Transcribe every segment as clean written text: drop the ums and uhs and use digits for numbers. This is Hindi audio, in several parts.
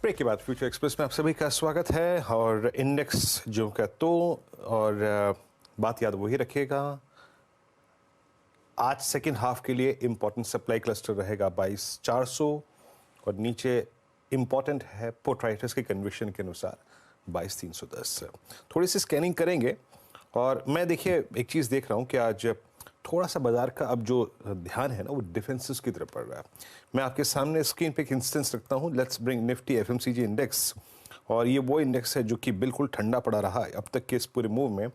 ब्रेक के बाद फ्यूचर एक्सप्रेस में आप सभी का स्वागत है। और इंडेक्स जो का तो और बात याद वही रखिएगा, आज सेकेंड हाफ के लिए इंपॉर्टेंट सप्लाई क्लस्टर रहेगा 22,400 और नीचे इंपॉर्टेंट है पोर्ट्राइटस के कन्विक्शन के अनुसार 22,310। थोड़ी सी स्कैनिंग करेंगे और मैं देखिए एक चीज़ देख रहा हूँ कि आज थोड़ा सा बाजार का अब जो ध्यान है ना वो डिफेंसेस की तरफ पड़ रहा है। मैं आपके सामने स्क्रीन पे एक इंस्टेंस रखता हूँ। Let's bring Nifty FMCG index, और ये वो इंडेक्स है जो कि बिल्कुल ठंडा पड़ा रहा है अब तक के इस पूरे मूव में,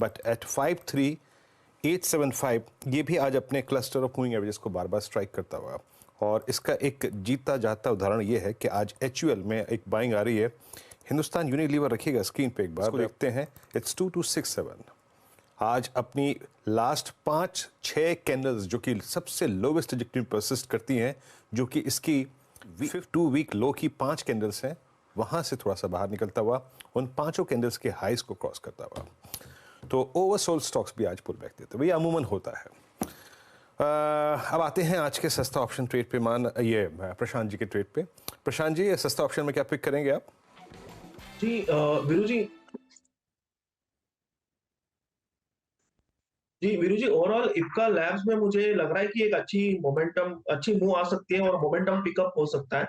बट एट 53,875 ये भी आज अपने क्लस्टर ऑफ मूविंग एवरेजेस को बार बार स्ट्राइक करता हुआ। और इसका एक जीता जाता उदाहरण ये है कि आज HUL में एक बाइंग आ रही है। हिंदुस्तान यूनिलीवर रखिएगा स्क्रीन पे एक बार, देखते हैं। इट्स 2267 आज अपनी लास्ट 5-6 कैंडल्स जो कि सबसे लोवेस्ट ट्रैजेक्टरी में परसिस्ट करती हैं, जो कि इसकी 2 वीक लो की 5 कैंडल्स हैं, वहां से थोड़ा सा बाहर निकलता हुआ उन 5 कैंडल्स के हाइस को क्रॉस करता हुआ। तो ओवरसोल्ड स्टॉक्स भी आज पुल बैक देते हैं, ये अमूमन होता है। अब आते हैं आज के सस्ता ऑप्शन ट्रेड पे, ये प्रशांत जी के ट्रेड पे। प्रशांत जी, सस्ता ऑप्शन में क्या पिक करेंगे आप? जी वीरू जी वीरू जी ओवरऑल इप्का लैब्स में मुझे लग रहा है कि एक अच्छी मूव आ सकती है और मोमेंटम पिकअप हो सकता है।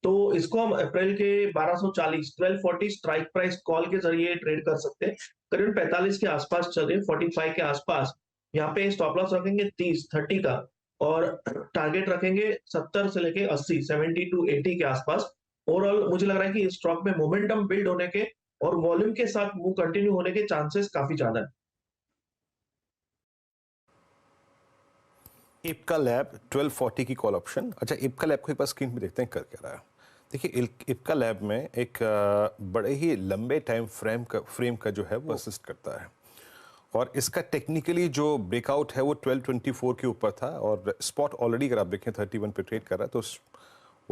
तो इसको हम अप्रैल के 1240 1240 स्ट्राइक प्राइस कॉल के जरिए ट्रेड कर सकते हैं। करीबन 45 के आसपास चल रही है, 45 के आसपास। यहाँ पे स्टॉप लॉस रखेंगे 30 का और टारगेट रखेंगे 70 से लेके 80 70 टू 80 के आसपास। ओवरऑल मुझे लग रहा है कि स्टॉक में मोमेंटम बिल्ड होने के और वॉल्यूम के साथ मूव कंटिन्यू होने के चांसेस काफी ज्यादा है। इप्का लैब 1240 की कॉल ऑप्शन। अच्छा, इप्का लैब को एक बार स्क्रीन पे देखते हैं कर क्या रहा है। देखिए इप्का लैब में एक बड़े ही लंबे टाइम फ्रेम का जो है वो असिस्ट करता है, और इसका टेक्निकली जो ब्रेकआउट है वो 1224 के ऊपर था, और स्पॉट ऑलरेडी अगर आप देखें 31 पे ट्रेड कर रहा है। तो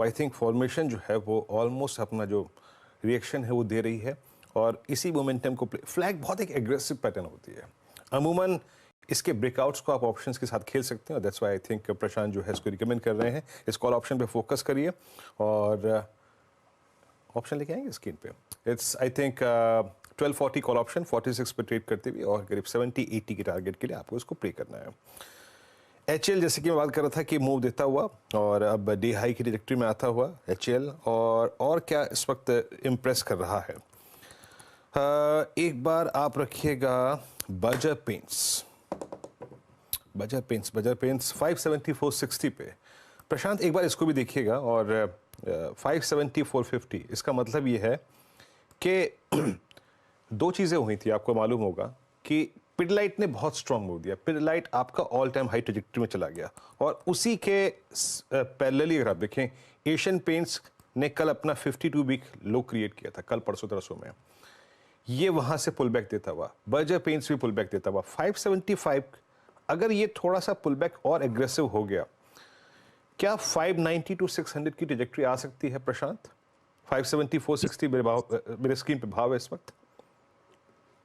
आई थिंक फॉर्मेशन जो है वो ऑलमोस्ट अपना जो रिएक्शन है वो दे रही है, और इसी मोमेंटम को फ्लैग बहुत एक एग्रेसिव पैटर्न होती है। अमूमन इसके ब्रेकआउट्स को आप ऑप्शंस के साथ खेल सकते हैं, और दैट्स व्हाई आई थिंक प्रशांत जो है इसको रिकमेंड कर रहे हैं। इस कॉल ऑप्शन पे फोकस करिए और ऑप्शन लेके आएंगे स्क्रीन पे। It's I think 1240 call option 46 पे ट्रेड करते हुए, और करीब 70-80 के टारगेट के लिए आपको इसको प्ले करना है। HL जैसे कि मैं बात कर रहा था कि मूव देता हुआ और अब डे हाई की ट्रैजेक्टरी में आता हुआ HL, और क्या इस वक्त इम्प्रेस कर रहा है। एक बार आप रखिएगा बजर पेंट्स 574.60 पे। प्रशांत एक बार इसको भी देखिएगा, और 570-450, इसका मतलब ये है कि दो चीज़ें हुई थी। आपको मालूम होगा कि पिडलाइट ने बहुत स्ट्रांग मूव दिया। पिडलाइट आपका ऑल टाइम हाई ट्रैजेक्टरी में चला गया, और उसी के पैरेलली अगर आप देखें एशियन पेंट्स ने कल अपना 52 वीक लो क्रिएट किया था, कल परसों तरसों में। ये वहां से पुल बैक देता हुआ, बर्जर पेंट्स भी पुल बैक देता हुआ 575। अगर ये थोड़ा सा पुल बैक और एग्रेसिव हो गया, क्या 590 टू 600 की ट्रैजेक्टरी आ सकती है प्रशांत? 570-460 मेरे स्क्रीन पे भाव है इस वक्त।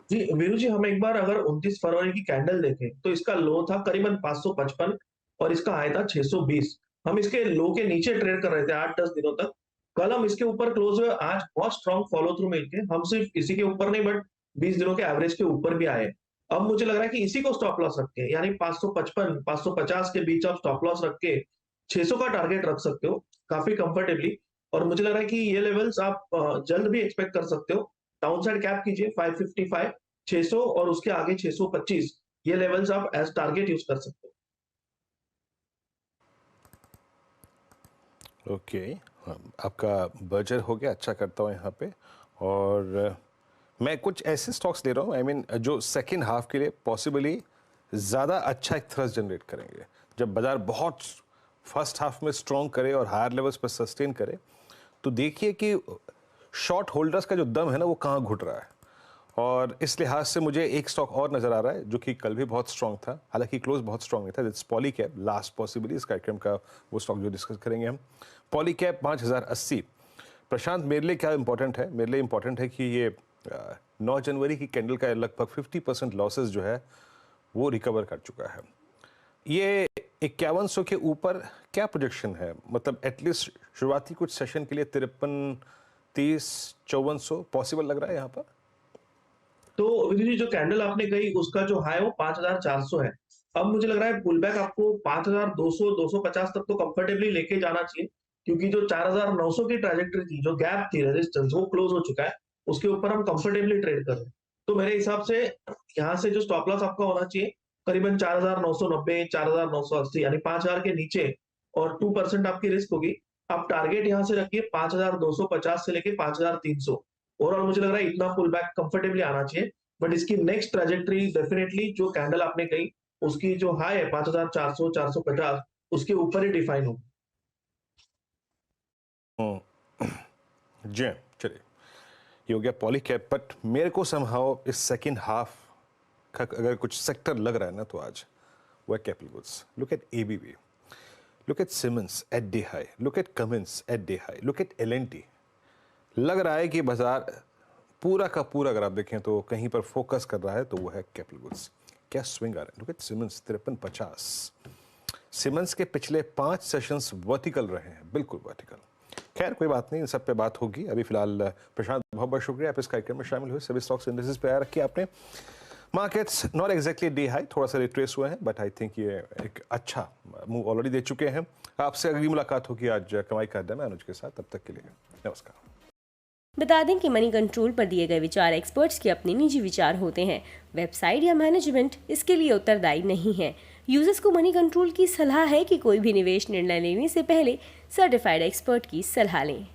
जी वीरू जी, हम एक बार अगर 29 फरवरी की कैंडल देखें तो इसका लो था करीबन 555 और इसका हाई था 620। हम इसके लो के नीचे ट्रेड कर रहे थे 8-10 दिनों तक। कल हम इसके ऊपर क्लोज हुए, आज बहुत स्ट्रॉन्ग फॉलो थ्रू मिलके हम सिर्फ इसी के ऊपर नहीं बट 20 दिनों के एवरेज के ऊपर भी आए। अब मुझे लग रहा है कि इसी को स्टॉप लॉस रख के, यानी 555 550 के बीच आप स्टॉप लॉस रख के 600 का टारगेट रख सकते हो काफी कंफर्टेबली। और मुझे लग रहा है कि ये लेवल्स आप जल्द भी एक्सपेक्ट कर सकते हो। डाउनसाइड कैप कीजिए 555 600 और उसके आगे 625, ये लेवल्स आप एज टारगेट यूज कर सकते हो। ओके, आपका बजट हो गया, अच्छा करता हूँ यहाँ पे। और मैं कुछ ऐसे स्टॉक्स ले रहा हूँ, आई मीन जो सेकेंड हाफ के लिए पॉसिबली ज़्यादा अच्छा एक थ्रस्ट जनरेट करेंगे। जब बाजार बहुत फर्स्ट हाफ में स्ट्रॉन्ग करे और हायर लेवल्स पर सस्टेन करे, तो देखिए कि शॉर्ट होल्डर्स का जो दम है ना वो कहाँ घुट रहा है। और इस लिहाज से मुझे एक स्टॉक और नज़र आ रहा है जो कि कल भी बहुत स्ट्रॉन्ग था, हालांकि क्लोज बहुत स्ट्रॉन्ग नहीं था। इट्स पॉलीकैब, लास्ट पॉसिबली इस कार्यक्रम का वो स्टॉक जो डिस्कस करेंगे हम। पॉलीकैब 5080। प्रशांत, मेरे लिए क्या इंपॉर्टेंट है? मेरे लिए इंपॉर्टेंट है कि ये 9 जनवरी की कैंडल का लगभग 50% लॉसेस जो है वो रिकवर कर चुका है। ये 5100 के ऊपर क्या प्रोजेक्शन है? मतलब एटलीस्ट शुरुआती कुछ सेशन के लिए 53 30-5400 पॉसिबल लग रहा है यहाँ पर? तो विधु जी, जो कैंडल आपने कही उसका जो हाई वो 5,400 है। अब मुझे लग रहा है पुल बैक आपको 5,200 250 तक तो कंफर्टेबली लेके जाना चाहिए, क्योंकि जो 4,900 की ट्रैजेक्टरी थी, जो गैप थी रेजिस्टेंस, वो क्लोज हो चुका है। उसके ऊपर हम कंफर्टेबली ट्रेड कर रहे हैं। तो मेरे हिसाब से यहाँ से जो स्टॉप लॉस आपका होना चाहिए करीबन 4,990 4,980, यानी 5,000 के नीचे, और 2% आपकी रिस्क होगी। आप टारगेट यहाँ से रखिए 5,250 से लेके 5,300। ओवरऑल मुझे लग रहा है इतना पुल बैक कंफर्टेबली आना चाहिए। बट इसकी नेक्स्ट ट्रैजेक्टरी डेफिनेटली जो कैंडल आपने कही, उसकी जो हाई है 5,400 450, उसके ऊपर ही डिफाइन हो। जी हाँ, चलिए ये हो गया पॉलीकैब। बट मेरे को समहाउ इस सेकेंड हाफ का अगर कुछ सेक्टर लग रहा है ना, तो आज वो है capital goods. Look at ABB, look at Siemens at day high, look at Cummins at day high, look at L and T. लग रहा है कि बाजार पूरा का पूरा अगर आप देखें तो कहीं पर फोकस कर रहा है, तो वो है कैपिटल गुड्स। क्या स्विंग आ रहा है? Look at Siemens 5350। सिमेंस के पिछले 5 सेशंस वर्टिकल रहे हैं, बिल्कुल वर्टिकल। खैर कोई बात नहीं, इन सब पे बात होगी। अभी फिलहाल प्रशांत, बहुत बहुत शुक्रिया आप इस कार्यक्रम में शामिल हुए। सभी स्टॉक्स इंडेक्सेस पे आया रखिए आपने। Markets not exactly day high, थोड़ा सा रिट्रेस हुए हैं, बट आई थिंक ये एक अच्छा मूव ऑलरेडी दे चुके हैं। आपसे अगली मुलाकात होगी आज कमाई का अड्डा में अनुज के साथ। तब तक के लिए नमस्कार। बता दें कि मनी कंट्रोल पर दिए गए विचार एक्सपर्ट्स के अपने निजी विचार होते हैं। वेबसाइट या मैनेजमेंट इसके लिए उत्तरदायी नहीं है। यूजर्स को मनी कंट्रोल की सलाह है कि कोई भी निवेश निर्णय लेने से पहले सर्टिफाइड एक्सपर्ट की सलाह लें।